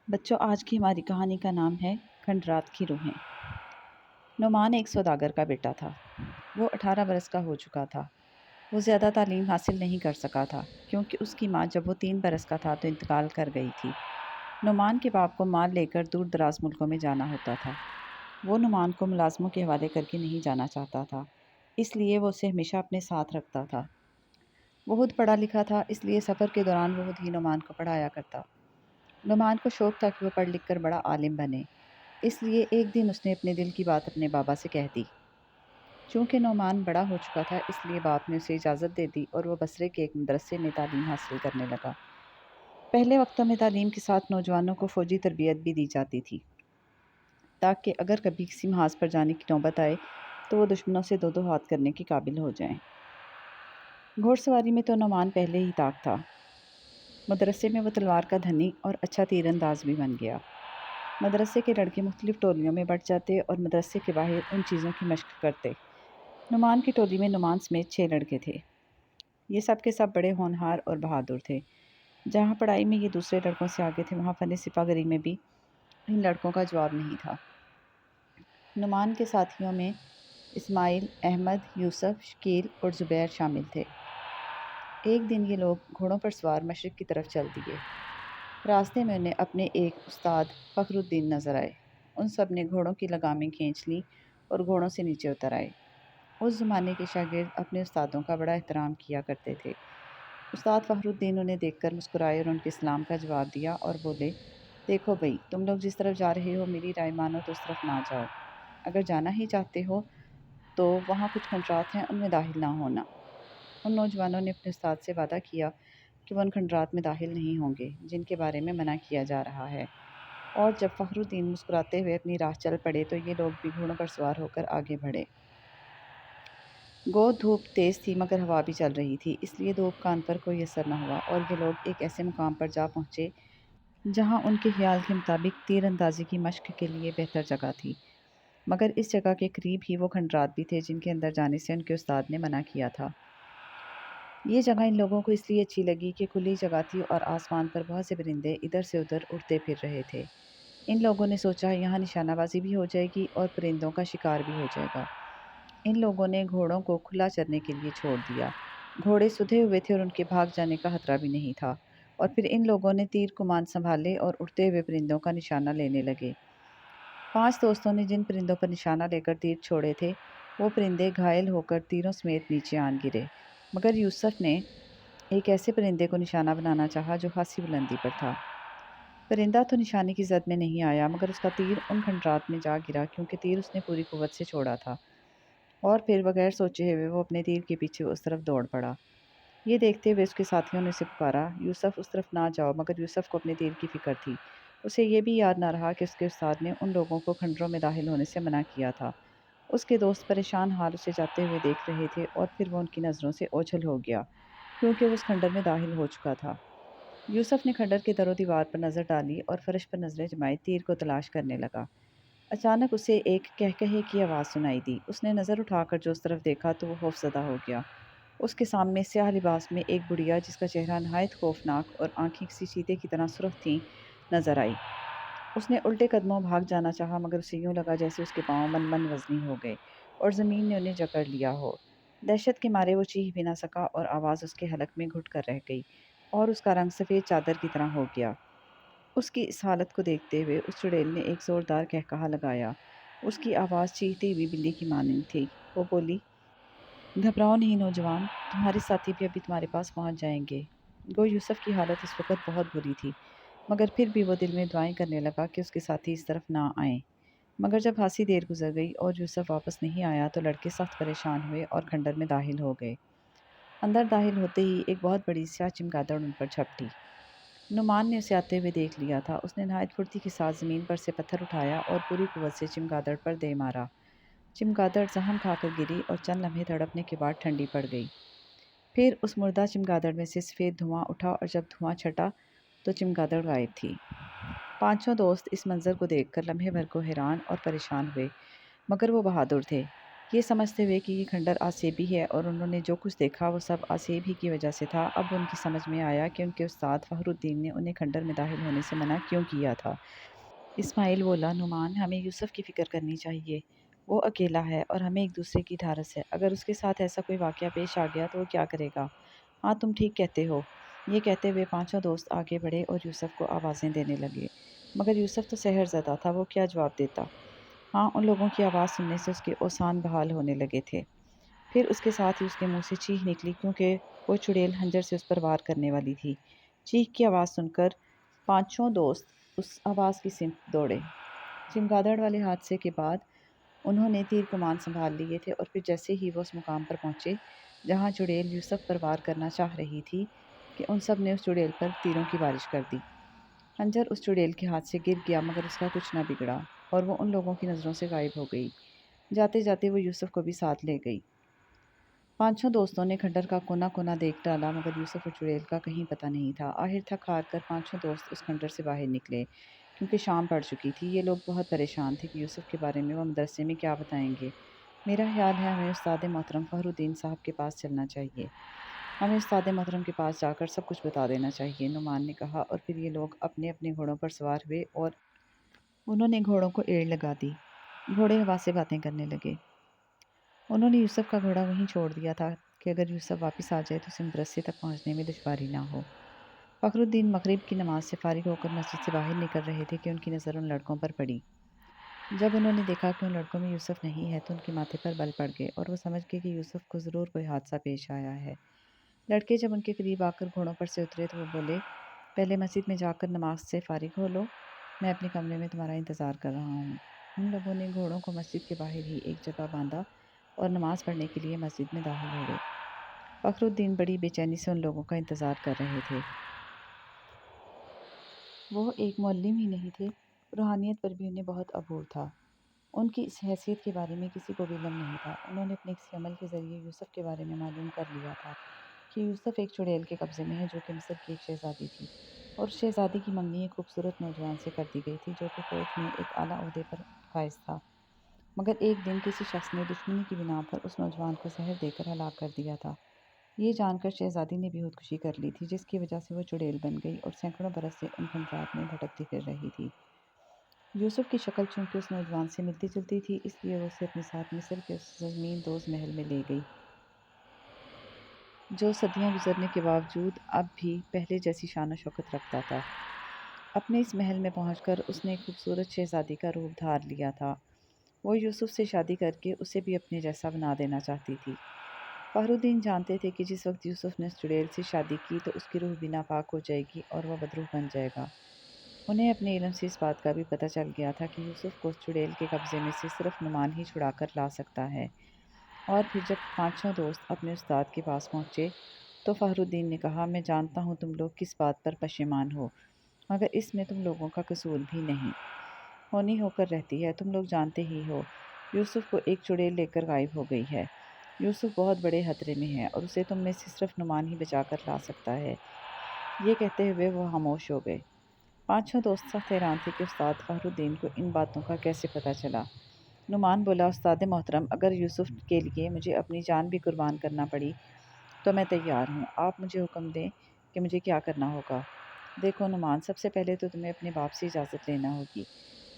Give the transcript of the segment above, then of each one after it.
بچوں، آج کی ہماری کہانی کا نام ہے کھنڈرات کی روحیں۔ نعمان ایک سوداگر کا بیٹا تھا۔ وہ 18 برس کا ہو چکا تھا۔ وہ زیادہ تعلیم حاصل نہیں کر سکا تھا کیونکہ اس کی ماں جب وہ 3 برس کا تھا تو انتقال کر گئی تھی۔ نعمان کے باپ کو مال لے کر دور دراز ملکوں میں جانا ہوتا تھا۔ وہ نعمان کو ملازموں کے حوالے کر کے نہیں جانا چاہتا تھا، اس لیے وہ اسے ہمیشہ اپنے ساتھ رکھتا تھا۔ وہ خود پڑھا لکھا تھا، اس لیے سفر کے دوران وہ خود ہی نعمان کو پڑھایا کرتا۔ نعمان کو شوق تھا کہ وہ پڑھ لکھ کر بڑا عالم بنے، اس لیے ایک دن اس نے اپنے دل کی بات اپنے بابا سے کہہ دی۔ چونکہ نعمان بڑا ہو چکا تھا، اس لیے باپ نے اسے اجازت دے دی اور وہ بصرے کے ایک مدرسے میں تعلیم حاصل کرنے لگا۔ پہلے وقتوں میں تعلیم کے ساتھ نوجوانوں کو فوجی تربیت بھی دی جاتی تھی، تاکہ اگر کبھی کسی محاذ پر جانے کی نوبت آئے تو وہ دشمنوں سے دو دو ہاتھ کرنے کے قابل ہو جائیں۔ گھوڑ سواری میں تو نعمان پہلے ہی طاق تھا۔ مدرسے میں وہ تلوار کا دھنی اور اچھا تیر انداز بھی بن گیا۔ مدرسے کے لڑکے مختلف ٹولیوں میں بٹ جاتے اور مدرسے کے باہر ان چیزوں کی مشق کرتے۔ نعمان کی ٹولی میں نعمان سمیت 6 لڑکے تھے۔ یہ سب کے سب بڑے ہونہار اور بہادر تھے۔ جہاں پڑھائی میں یہ دوسرے لڑکوں سے آگے تھے، وہاں فن سپاہ گری میں بھی ان لڑکوں کا جواب نہیں تھا۔ نعمان کے ساتھیوں میں اسماعیل، احمد، یوسف، شکیل اور زبیر شامل تھے۔ ایک دن یہ لوگ گھوڑوں پر سوار مشرق کی طرف چل دیے۔ راستے میں انہیں اپنے ایک استاد فخر الدین نظر آئے۔ ان سب نے گھوڑوں کی لگامیں کھینچ لیں اور گھوڑوں سے نیچے اتر آئے۔ اس زمانے کے شاگرد اپنے استادوں کا بڑا احترام کیا کرتے تھے۔ استاد فخر الدین انہیں دیکھ کر مسکرائے اور ان کے سلام کا جواب دیا اور بولے، دیکھو بھئی، تم لوگ جس طرف جا رہے ہو میری رائے مانو تو اس طرف نہ جاؤ۔ اگر جانا ہی چاہتے ہو تو وہاں کچھ کھنڈرات ہیں، ان میں داخل نہ ہونا۔ ان نوجوانوں نے اپنے استاد سے وعدہ کیا کہ وہ ان کھنڈرات میں داخل نہیں ہوں گے جن کے بارے میں منع کیا جا رہا ہے، اور جب فخر الدین مسکراتے ہوئے اپنی راہ چل پڑے تو یہ لوگ بھی گھوڑوں پر سوار ہو کر آگے بڑھے۔ گو دھوپ تیز تھی مگر ہوا بھی چل رہی تھی، اس لیے دھوپ کا ان پر کوئی اثر نہ ہوا اور یہ لوگ ایک ایسے مقام پر جا پہنچے جہاں ان کے خیال کے مطابق تیر اندازی کی مشق کے لیے بہتر جگہ تھی، مگر اس جگہ کے قریب ہی وہ کھنڈرات بھی تھے جن کے اندر جانے سے ان کے استاد نے منع کیا تھا۔ یہ جگہ ان لوگوں کو اس لیے اچھی لگی کہ کھلی جگہ تھی اور آسمان پر بہت سے پرندے ادھر سے ادھر اڑتے پھر رہے تھے۔ ان لوگوں نے سوچا یہاں نشانہ بازی بھی ہو جائے گی اور پرندوں کا شکار بھی ہو جائے گا۔ ان لوگوں نے گھوڑوں کو کھلا چرنے کے لیے چھوڑ دیا۔ گھوڑے سدھے ہوئے تھے اور ان کے بھاگ جانے کا خطرہ بھی نہیں تھا، اور پھر ان لوگوں نے تیر کمان سنبھالے اور اڑتے ہوئے پرندوں کا نشانہ لینے لگے۔ 5 دوستوں نے جن پرندوں پر نشانہ لے کر تیر چھوڑے تھے وہ پرندے گھائل ہو کر تیروں سمیت نیچے آن گرے، مگر یوسف نے ایک ایسے پرندے کو نشانہ بنانا چاہا جو خاصی بلندی پر تھا۔ پرندہ تو نشانے کی زد میں نہیں آیا مگر اس کا تیر ان کھنڈرات میں جا گرا کیونکہ تیر اس نے پوری قوت سے چھوڑا تھا، اور پھر بغیر سوچے ہوئے وہ اپنے تیر کے پیچھے اس طرف دوڑ پڑا۔ یہ دیکھتے ہوئے اس کے ساتھیوں نے اسے پکارا، یوسف اس طرف نہ جاؤ، مگر یوسف کو اپنے تیر کی فکر تھی۔ اسے یہ بھی یاد نہ رہا کہ اس کے استاد نے ان لوگوں کو کھنڈروں میں داخل ہونے سے منع کیا تھا۔ اس کے دوست پریشان حال اسے جاتے ہوئے دیکھ رہے تھے اور پھر وہ ان کی نظروں سے اوجھل ہو گیا کیونکہ وہ اس کھنڈر میں داخل ہو چکا تھا۔ یوسف نے کھنڈر کے در و دیوار پر نظر ڈالی اور فرش پر نظریں جمائے تیر کو تلاش کرنے لگا۔ اچانک اسے ایک کہکہے کی آواز سنائی دی۔ اس نے نظر اٹھا کر جو اس طرف دیکھا تو وہ خوفزدہ ہو گیا۔ اس کے سامنے سیاہ لباس میں ایک بڑھیا جس کا چہرہ نہایت خوفناک اور آنکھیں کسی چیتے کی طرح سرخ تھیں نظر آئی۔ اس نے الٹے قدموں بھاگ جانا چاہا مگر اسے یوں لگا جیسے اس کے پاؤں من من وزنی ہو گئے اور زمین نے انہیں جکڑ لیا ہو۔ دہشت کے مارے وہ چیخ بھی نہ سکا اور آواز اس کے حلق میں گھٹ کر رہ گئی اور اس کا رنگ سفید چادر کی طرح ہو گیا۔ اس کی اس حالت کو دیکھتے ہوئے اس چڑیل نے ایک زوردار قہقہا لگایا۔ اس کی آواز چیختی ہوئی بلی کی مانند تھی۔ وہ بولی، گھبراؤ نہیں نوجوان، تمہارے ساتھی بھی ابھی تمہارے پاس پہنچ جائیں گے۔ گو یوسف کی حالت اس وقت بہت بری تھی مگر پھر بھی وہ دل میں دعائیں کرنے لگا کہ اس کے ساتھی اس طرف نہ آئیں۔ مگر جب خاصی دیر گزر گئی اور یوسف واپس نہیں آیا تو لڑکے سخت پریشان ہوئے اور کھنڈر میں داخل ہو گئے۔ اندر داخل ہوتے ہی ایک بہت بڑی سیاہ چمگادڑ ان پر جھپٹی۔ نعمان نے اسے آتے ہوئے دیکھ لیا تھا۔ اس نے نہایت پھرتی کے ساتھ زمین پر سے پتھر اٹھایا اور پوری قوت سے چمگادڑ پر دے مارا۔ چمگادڑ زخم کھا کر گری اور چند لمحے تڑپنے کے بعد ٹھنڈی پڑ گئی۔ پھر اس مردہ چمگادڑ میں سے سفید دھواں اٹھا اور جب دھواں چھٹا تو چمگادڑ غائب تھی۔ پانچوں دوست اس منظر کو دیکھ کر لمحے بھر کو حیران اور پریشان ہوئے، مگر وہ بہادر تھے۔ یہ سمجھتے ہوئے کہ یہ کھنڈر آسیبی ہے اور انہوں نے جو کچھ دیکھا وہ سب آسیب ہی کی وجہ سے تھا، اب ان کی سمجھ میں آیا کہ ان کے استاد فخر الدین نے انہیں کھنڈر میں داخل ہونے سے منع کیوں کیا تھا۔ اسماعیل بولا، نعمان، ہمیں یوسف کی فکر کرنی چاہیے۔ وہ اکیلا ہے اور ہمیں ایک دوسرے کی ڈھارس ہے۔ اگر اس کے ساتھ ایسا کوئی واقعہ پیش آ گیا تو وہ کیا کرے گا؟ ہاں، تم ٹھیک کہتے ہو۔ یہ کہتے ہوئے پانچوں دوست آگے بڑھے اور یوسف کو آوازیں دینے لگے، مگر یوسف تو سحر زدہ تھا، وہ کیا جواب دیتا؟ ہاں، ان لوگوں کی آواز سننے سے اس کے اوسان بحال ہونے لگے تھے۔ پھر اس کے ساتھ ہی اس کے منہ سے چیخ نکلی، کیونکہ وہ چڑیل خنجر سے اس پر وار کرنے والی تھی۔ چیخ کی آواز سن کر پانچوں دوست اس آواز کی سمت دوڑے۔ چمگادڑ والے حادثے کے بعد انہوں نے تیر کمان سنبھال لیے تھے، اور پھر جیسے ہی وہ اس مقام پر پہنچے جہاں چڑیل یوسف پر وار کرنا چاہ رہی تھی کہ ان سب نے اس چڑیل پر تیروں کی بارش کر دی۔ خنجر اس چڑیل کے ہاتھ سے گر گیا، مگر اس کا کچھ نہ بگڑا اور وہ ان لوگوں کی نظروں سے غائب ہو گئی۔ جاتے جاتے وہ یوسف کو بھی ساتھ لے گئی۔ پانچوں دوستوں نے کھنڈر کا کونا کونا دیکھ ڈالا، مگر یوسف اور چڑیل کا کہیں پتہ نہیں تھا۔ آخر تھک ہار کر پانچوں دوست اس کھنڈر سے باہر نکلے، کیونکہ شام پڑ چکی تھی۔ یہ لوگ بہت پریشان تھے کہ یوسف کے بارے میں وہ مدرسے میں کیا بتائیں گے۔ میرا خیال ہے ہمیں استاد محترم فخر الدین صاحب کے پاس چلنا چاہیے۔ ہمیں استاد محترم کے پاس جا کر سب کچھ بتا دینا چاہیے، نعمان نے کہا، اور پھر یہ لوگ اپنے اپنے گھوڑوں پر سوار ہوئے اور انہوں نے گھوڑوں کو ایڑ لگا دی۔ گھوڑے ہوا سے باتیں کرنے لگے۔ انہوں نے یوسف کا گھوڑا وہیں چھوڑ دیا تھا کہ اگر یوسف واپس آ جائے تو اسے مدرسے تک پہنچنے میں دشواری نہ ہو۔ فخر الدین مغرب کی نماز سے فارغ ہو کر مسجد سے باہر نکل رہے تھے کہ ان کی نظر ان لڑکوں پر پڑی۔ جب انہوں نے دیکھا کہ ان لڑکوں میں یوسف نہیں ہے تو ان کے ماتھے پر بل پڑ گئے اور وہ سمجھ گئے کہ یوسف کو ضرور کوئی حادثہ پیش آیا ہے۔ لڑکے جب ان کے قریب آ کر گھوڑوں پر سے اترے تو وہ بولے، پہلے مسجد میں جا کر نماز سے فارغ ہو لو، میں اپنے کمرے میں تمہارا انتظار کر رہا ہوں۔ ان لوگوں نے گھوڑوں کو مسجد کے باہر ہی ایک جگہ باندھا اور نماز پڑھنے کے لیے مسجد میں داخل ہو گئے۔ فخر الدین بڑی بے چینی سے ان لوگوں کا انتظار کر رہے تھے۔ وہ ایک معلم ہی نہیں تھے، روحانیت پر بھی انہیں بہت عبور تھا۔ ان کی اس حیثیت کے بارے میں کسی کو بھی علم نہیں تھا۔ انہوں نے اپنے کسی عمل کے ذریعے یوسف کے بارے میں معلوم کر لیا تھا کہ یوسف ایک چڑیل کے قبضے میں ہے جو کہ مصر کی ایک شہزادی تھی، اور اس شہزادی کی منگنی ایک خوبصورت نوجوان سے کر دی گئی تھی جو کہ فوج میں ایک اعلیٰ عہدے پر فائز تھا۔ مگر ایک دن کسی شخص نے دشمنی کی بنا پر اس نوجوان کو زہر دے کر ہلاک کر دیا تھا۔ یہ جان کر شہزادی نے بھی خودکشی کر لی تھی، جس کی وجہ سے وہ چڑیل بن گئی اور سینکڑوں برس سے ان کھنڈرات میں بھٹکتی پھر رہی تھی۔ یوسف کی شکل چونکہ اس نوجوان سے ملتی جلتی تھی، اس لیے وہ اسے اپنے ساتھ مصر کے اس زمین دوز محل میں لے گئی، جو صدیاں گزرنے کے باوجود اب بھی پہلے جیسی شان و شوکت رکھتا تھا۔ اپنے اس محل میں پہنچ کر اس نے ایک خوبصورت شہزادی کا روپ دھار لیا تھا۔ وہ یوسف سے شادی کر کے اسے بھی اپنے جیسا بنا دینا چاہتی تھی۔ فخر الدین جانتے تھے کہ جس وقت یوسف نے اس چڑیل سے شادی کی تو اس کی روح بھی ناپاک ہو جائے گی اور وہ بدروح بن جائے گا۔ انہیں اپنے علم سے اس بات کا بھی پتہ چل گیا تھا کہ یوسف کو اس چڑیل کے قبضے میں سے صرف نعمان ہی چھڑا کر لا سکتا ہے۔ اور پھر جب پانچوں دوست اپنے استاد کے پاس پہنچے تو فخر الدین نے کہا، میں جانتا ہوں تم لوگ کس بات پر پشیمان ہو، مگر اس میں تم لوگوں کا قصور بھی نہیں۔ ہونی ہو کر رہتی ہے، تم لوگ جانتے ہی ہو، یوسف کو ایک چڑیل لے کر غائب ہو گئی ہے۔ یوسف بہت بڑے خطرے میں ہے اور اسے تم میں سے صرف نعمان ہی بچا کر لا سکتا ہے۔ یہ کہتے ہوئے وہ خاموش ہو گئے۔ پانچوں دوست سخت حیران تھے کہ استاد فخر الدین کو ان باتوں کا کیسے پتہ چلا۔ نعمان بولا، استاد محترم، اگر یوسف کے لیے مجھے اپنی جان بھی قربان کرنا پڑی تو میں تیار ہوں۔ آپ مجھے حکم دیں کہ مجھے کیا کرنا ہوگا۔ دیکھو نعمان، سب سے پہلے تو تمہیں اپنے باپ سے اجازت لینا ہوگی۔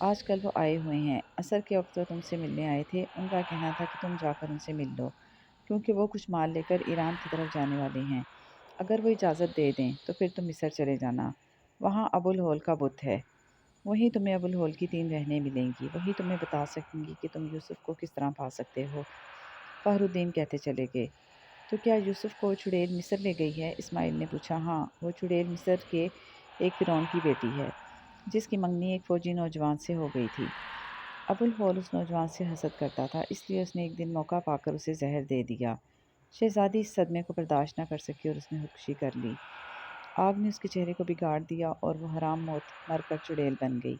آج کل وہ آئے ہوئے ہیں، عصر کے وقت وہ تم سے ملنے آئے تھے، ان کا کہنا تھا کہ تم جا کر ان سے مل لو، کیونکہ وہ کچھ مال لے کر ایران کی طرف جانے والے ہیں۔ اگر وہ اجازت دے دیں تو پھر تم مصر چلے جانا، وہاں ابو الہول کا بت ہے، وہیں تمہیں ابو الہول کی 3 بہنیں ملیں گی، وہی تمہیں بتا سکیں گی کہ تم یوسف کو کس طرح پا سکتے ہو۔ فخر الدین کہتے چلے گئے، تو کیا یوسف کو چڑیل مصر لے گئی ہے؟ اسماعیل نے پوچھا۔ ہاں، وہ چڑیل مصر کے ایک فرعون کی بیٹی ہے، جس کی منگنی ایک فوجی نوجوان سے ہو گئی تھی۔ ابو الہول اس نوجوان سے حسد کرتا تھا، اس لیے اس نے ایک دن موقع پا کر اسے زہر دے دیا۔ شہزادی اس صدمے کو برداشت نہ کر سکی اور اس نے خودکشی کر لی۔ آگ نے اس کے چہرے کو بگاڑ دیا اور وہ حرام موت مر کر چڑیل بن گئی۔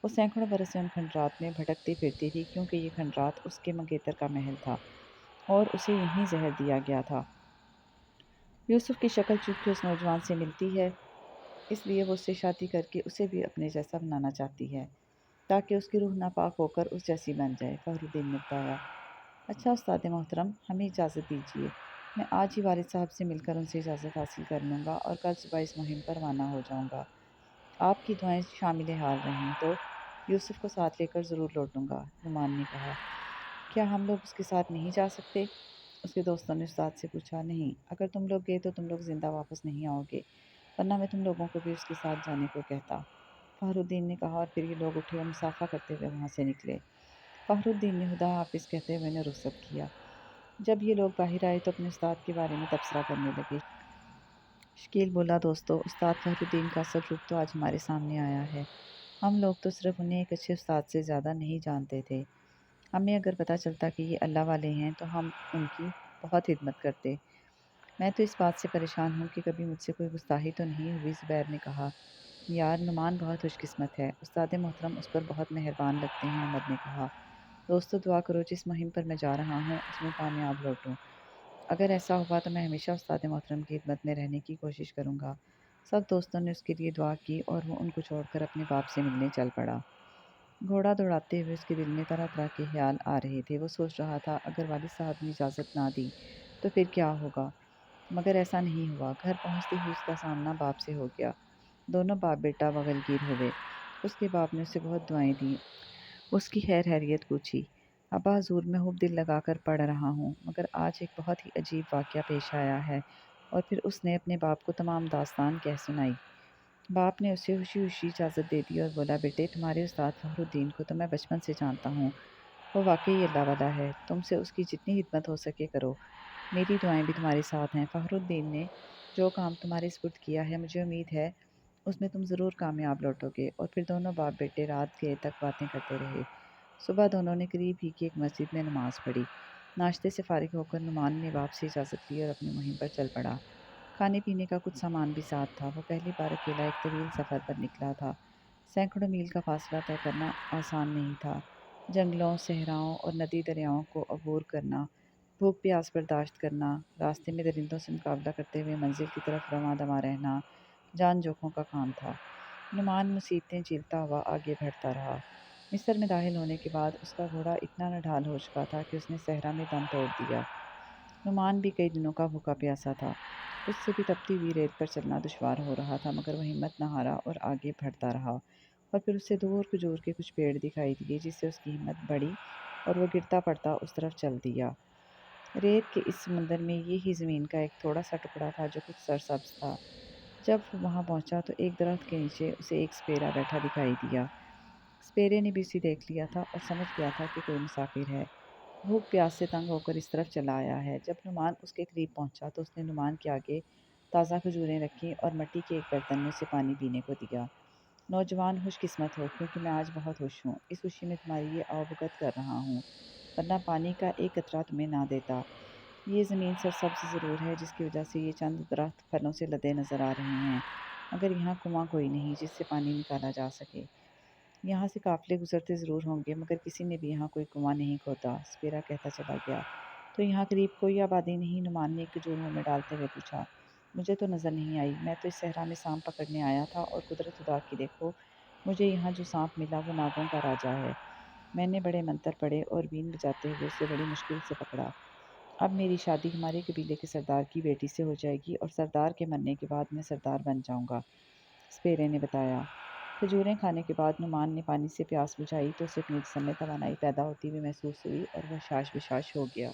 وہ سینکڑوں برس سے ان کھنڈرات میں بھٹکتی پھرتی تھی، کیونکہ یہ کھنڈرات اس کے منگیتر کا محل تھا اور اسے یہیں زہر دیا گیا تھا۔ یوسف کی شکل چونکہ اس نوجوان سے ملتی ہے، اس لیے وہ اس سے شادی کر کے اسے بھی اپنے جیسا بنانا چاہتی ہے، تاکہ اس کی روح ناپاک ہو کر اس جیسی بن جائے، فخر الدین نے بتایا۔ اچھا استاد محترم، ہمیں اجازت دیجیے، میں آج ہی والد صاحب سے مل کر ان سے اجازت حاصل کر لوں گا اور کل صبح اس مہم پر روانہ ہو جاؤں گا۔ آپ کی دعائیں شامل حال رہیں تو یوسف کو ساتھ لے کر ضرور لوٹوں گا، نعمان نے کہا۔ کیا ہم لوگ اس کے ساتھ نہیں جا سکتے؟ اس کے دوستوں نے استاد سے پوچھا۔ نہیں، اگر تم لوگ گئے تو تم لوگ زندہ واپس نہیں آؤ گے، ورنہ میں تم لوگوں کو بھی اس کے ساتھ جانے کو کہتا، فخر الدین نے کہا، اور پھر یہ لوگ اٹھے اور مصافحہ کرتے ہوئے وہاں سے نکلے۔ فخر الدین نے خدا حافظ کہتے ہوئے انہیں رخصت کیا۔ جب یہ لوگ باہر آئے تو اپنے استاد کے بارے میں تبصرہ کرنے لگے۔ شکیل بولا، دوستو، استاد فخر الدین کا اصل روپ تو آج ہمارے سامنے آیا ہے۔ ہم لوگ تو صرف انہیں ایک اچھے استاد سے زیادہ نہیں جانتے تھے۔ ہمیں اگر پتہ چلتا کہ یہ اللہ والے ہیں تو ہم ان کی بہت خدمت کرتے۔ میں تو اس بات سے پریشان ہوں کہ کبھی مجھ سے کوئی گستاخی تو نہیں ہوئی، زبیر نے کہا۔ یار، نعمان بہت خوش قسمت ہے، استاد محترم اس پر بہت مہربان لگتے ہیں، احمد نے کہا۔ دوستو، دعا کرو جس مہم پر میں جا رہا ہوں اس میں کامیاب لوٹوں۔ اگر ایسا ہوا تو میں ہمیشہ استاد محترم کی خدمت میں رہنے کی کوشش کروں گا۔ سب دوستوں نے اس کے لیے دعا کی اور وہ ان کو چھوڑ کر اپنے باپ سے ملنے چل پڑا۔ گھوڑا دوڑاتے ہوئے اس کے دل میں طرح طرح کے خیال آ رہے تھے۔ وہ سوچ رہا تھا اگر والد صاحب نے اجازت نہ دی تو پھر کیا ہوگا، مگر ایسا نہیں ہوا۔ گھر پہنچتے ہی اس کا سامنا باپ سے ہو گیا۔ دونوں باپ بیٹا بغل گیر ہوئے۔ اس کے باپ نے اسے بہت دعائیں دیں، اس کی خیر خیریت پوچھی۔ ابا، حضور میں خوب دل لگا کر پڑھ رہا ہوں، مگر آج ایک بہت ہی عجیب واقعہ پیش آیا ہے، اور پھر اس نے اپنے باپ کو تمام داستان کہہ سنائی۔ باپ نے اسے خوشی خوشی اجازت دے دی اور بولا، بیٹے، تمہارے استاد فخر الدین کو تو میں بچپن سے جانتا ہوں، وہ واقعی اللہ والا ہے، تم سے اس کی جتنی خدمت ہو سکے کرو، میری دعائیں بھی تمہارے ساتھ ہیں۔ فخر الدین نے جو کام تمہارے سپرد کیا ہے مجھے امید ہے اس میں تم ضرور کامیاب لوٹو گے۔ اور پھر دونوں باپ بیٹے رات گئے تک باتیں کرتے رہے۔ صبح دونوں نے قریب ہی کی ایک مسجد میں نماز پڑھی۔ ناشتے سے فارغ ہو کر نعمان نے باپ سے اجازت لی اور اپنی مہم پر چل پڑا۔ کھانے پینے کا کچھ سامان بھی ساتھ تھا۔ وہ پہلی بار اکیلا ایک طویل سفر پر نکلا تھا۔ سینکڑوں میل کا فاصلہ طے کرنا آسان نہیں تھا۔ جنگلوں، صحراؤں اور ندی دریاؤں کو عبور کرنا، بھوک پیاس برداشت کرنا، راستے میں درندوں سے مقابلہ کرتے ہوئے منزل کی طرف رواں دواں رہنا، جان جوکھوں کا کام تھا۔ نعمان مصیبتیں جھیلتا ہوا آگے بڑھتا رہا۔ مصر میں داخل ہونے کے بعد اس کا گھوڑا اتنا نڈھال ہو چکا تھا کہ اس نے صحرا میں دم توڑ دیا۔ نعمان بھی کئی دنوں کا بھوکا پیاسا تھا۔ اس سے بھی تپتی ہوئی ریت پر چلنا دشوار ہو رہا تھا، مگر وہ ہمت نہ ہارا اور آگے بڑھتا رہا۔ اور پھر اسے دور کھجور کے کچھ پیڑ دکھائی دیے، جس سے اس کی ہمت بڑھی اور وہ گرتا پڑتا اس طرف چل دیا۔ ریت کے اس سمندر میں یہی زمین کا ایک تھوڑا سا ٹکڑا تھا جو کچھ سرسبز تھا۔ جب وہ وہاں پہنچا تو ایک درخت کے نیچے اسے ایک سپیرا بیٹھا دکھائی دیا۔ سپیرے نے بھی اسے دیکھ لیا تھا اور سمجھ گیا تھا کہ کوئی مسافر ہے، بھوک پیاس سے تنگ ہو کر اس طرف چلا آیا ہے۔ جب نعمان اس کے قریب پہنچا تو اس نے نعمان کے آگے تازہ کھجوریں رکھیں اور مٹی کے ایک برتن میں اسے پانی پینے کو دیا۔ نوجوان، خوش قسمت ہو، کیونکہ میں آج بہت خوش ہوں۔ اس خوشی میں تمہاری یہ آؤبگت کر رہا ہوں، ورنہ پانی کا ایک قطرہ تمہیں نہ دیتا۔ یہ زمین سرسبز ضرور ہے، جس کی وجہ سے یہ چند درخت پھلوں سے لدے نظر آ رہے ہیں، مگر یہاں کنواں کوئی نہیں جس سے پانی نکالا جا سکے۔ یہاں سے قافلے گزرتے ضرور ہوں گے، مگر کسی نے بھی یہاں کوئی کنواں نہیں کھودا، سپیرا کہتا چلا گیا۔ تو یہاں قریب کوئی آبادی نہیں؟ نعمان نے ایک کھجور منہ میں ڈالتے ہوئے پوچھا۔ مجھے تو نظر نہیں آئی، میں تو اس صحرا میں سانپ پکڑنے آیا تھا، اور قدرت خدا کی دیکھو، مجھے یہاں جو سانپ ملا وہ ناگوں کا راجا ہے۔ میں نے بڑے منتر پڑھے اور بین بجاتے ہوئے اسے بڑی مشکل سے پکڑا۔ اب میری شادی ہمارے قبیلے کے سردار کی بیٹی سے ہو جائے گی، اور سردار کے مرنے کے بعد میں سردار بن جاؤں گا، سپیرے نے بتایا۔ کھجوریں کھانے کے بعد نعمان نے پانی سے پیاس بجھائی تو اسے اپنے جسم میں توانائی پیدا ہوتی ہوئی محسوس ہوئی اور وہ حشاش بشاش ہو گیا۔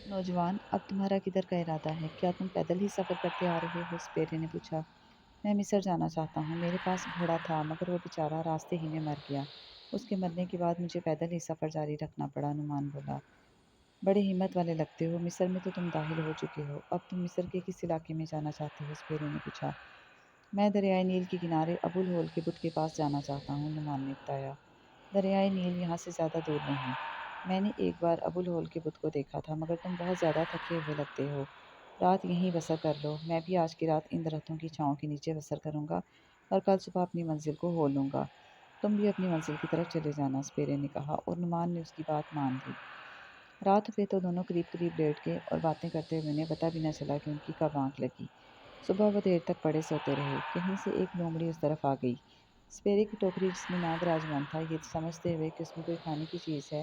نوجوان، اب تمہارا کدھر کا ارادہ ہے؟ کیا تم پیدل ہی سفر کرتے آ رہے ہو؟ سپیرے نے پوچھا۔ میں مصر جانا چاہتا ہوں، میرے پاس گھوڑا تھا مگر وہ بیچارہ راستے ہی میں مر گیا، اس کے مرنے کے بعد مجھے پیدل ہی سفر جاری رکھنا پڑا، نعمان بولا۔ بڑے ہمت والے لگتے ہو، مصر میں تو تم داخل ہو چکے ہو، اب تم مصر کے کس علاقے میں جانا چاہتے ہو؟ سپیرے نے پوچھا۔ میں دریائے نیل کے کنارے ابو الہول کے بت کے پاس جانا چاہتا ہوں، نعمان نے بتایا۔ دریائے نیل یہاں سے زیادہ دور نہیں، میں نے ایک بار ابو الہول کے بت کو دیکھا تھا، مگر تم بہت زیادہ تھکے ہوئے لگتے ہو، رات یہیں بسر کر لو، میں بھی آج کی رات ان درختوں کی چھاؤں کے نیچے بسر کروں گا اور کل صبح اپنی منزل کو ہو لوں گا، تم بھی اپنی منزل کی طرف چلے جانا، سپیرے نے کہا، اور نعمان نے اس کی بات مان لی۔ رات ہوئے تو دونوں قریب قریب لیٹ گئے اور باتیں کرتے ہوئے انہیں پتہ بھی نہ چلا کہ ان کی کب آنکھ لگی۔ صبح وہ دیر تک پڑے سوتے رہے، کہیں سے ایک لومڑی اس طرف آ گئی۔ سپیرے کی ٹوکری جس میں ناگ راجوان تھا، یہ سمجھتے ہوئے کہ اس میں کوئی کھانے کی چیز ہے،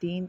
3